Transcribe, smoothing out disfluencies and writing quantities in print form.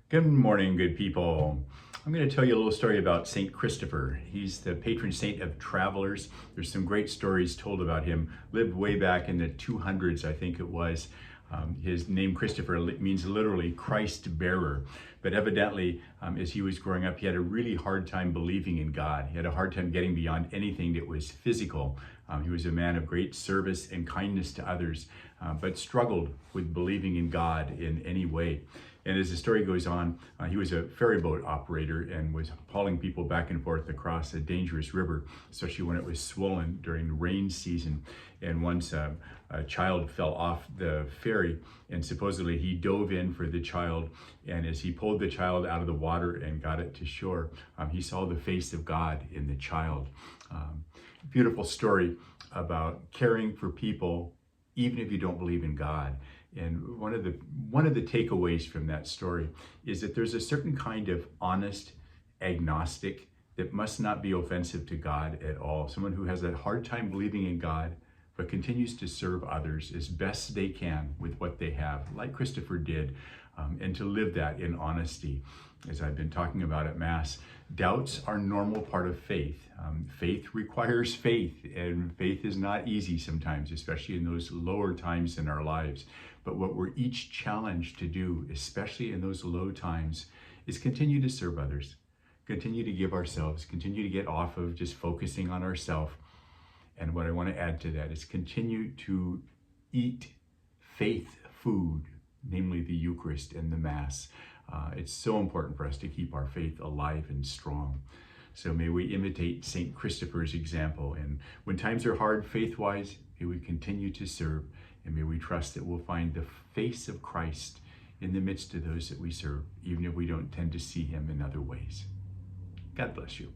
Good morning, good people. I'm going to tell you a little story about St. Christopher. He's the patron saint of travelers. There's some great stories told about him. Lived way back in the 200s, I think it was. His name Christopher means literally Christ bearer. But evidently, as he was growing up, he had a really hard time believing in God. He had a hard time getting beyond anything that was physical. He was a man of great service and kindness to others, but struggled with believing in God in any way. And as the story goes on, he was a ferry boat operator and was hauling people back and forth across a dangerous river, especially when it was swollen during rain season. And once a child fell off the ferry, and supposedly he dove in for the child. And as he pulled the child out of the water and got it to shore, he saw the face of God in the child. Beautiful story about caring for people, even if you don't believe in God. And one of the takeaways from that story is that there's a certain kind of honest agnostic that must not be offensive to God at all. Someone who has a hard time believing in God, but continues to serve others as best they can with what they have, like Christopher did, and to live that in honesty. As I've been talking about at Mass, doubts are a normal part of faith. Faith requires faith, and faith is not easy sometimes, especially in those lower times in our lives. But what we're each challenged to do, especially in those low times, is continue to serve others, continue to give ourselves, continue to get off of just focusing on ourselves. And what I want to add to that is continue to eat faith food, namely the Eucharist and the Mass. It's so important for us to keep our faith alive and strong. So may we imitate St. Christopher's example. And when times are hard faith-wise, may we continue to serve, and may we trust that we'll find the face of Christ in the midst of those that we serve, even if we don't tend to see him in other ways. God bless you.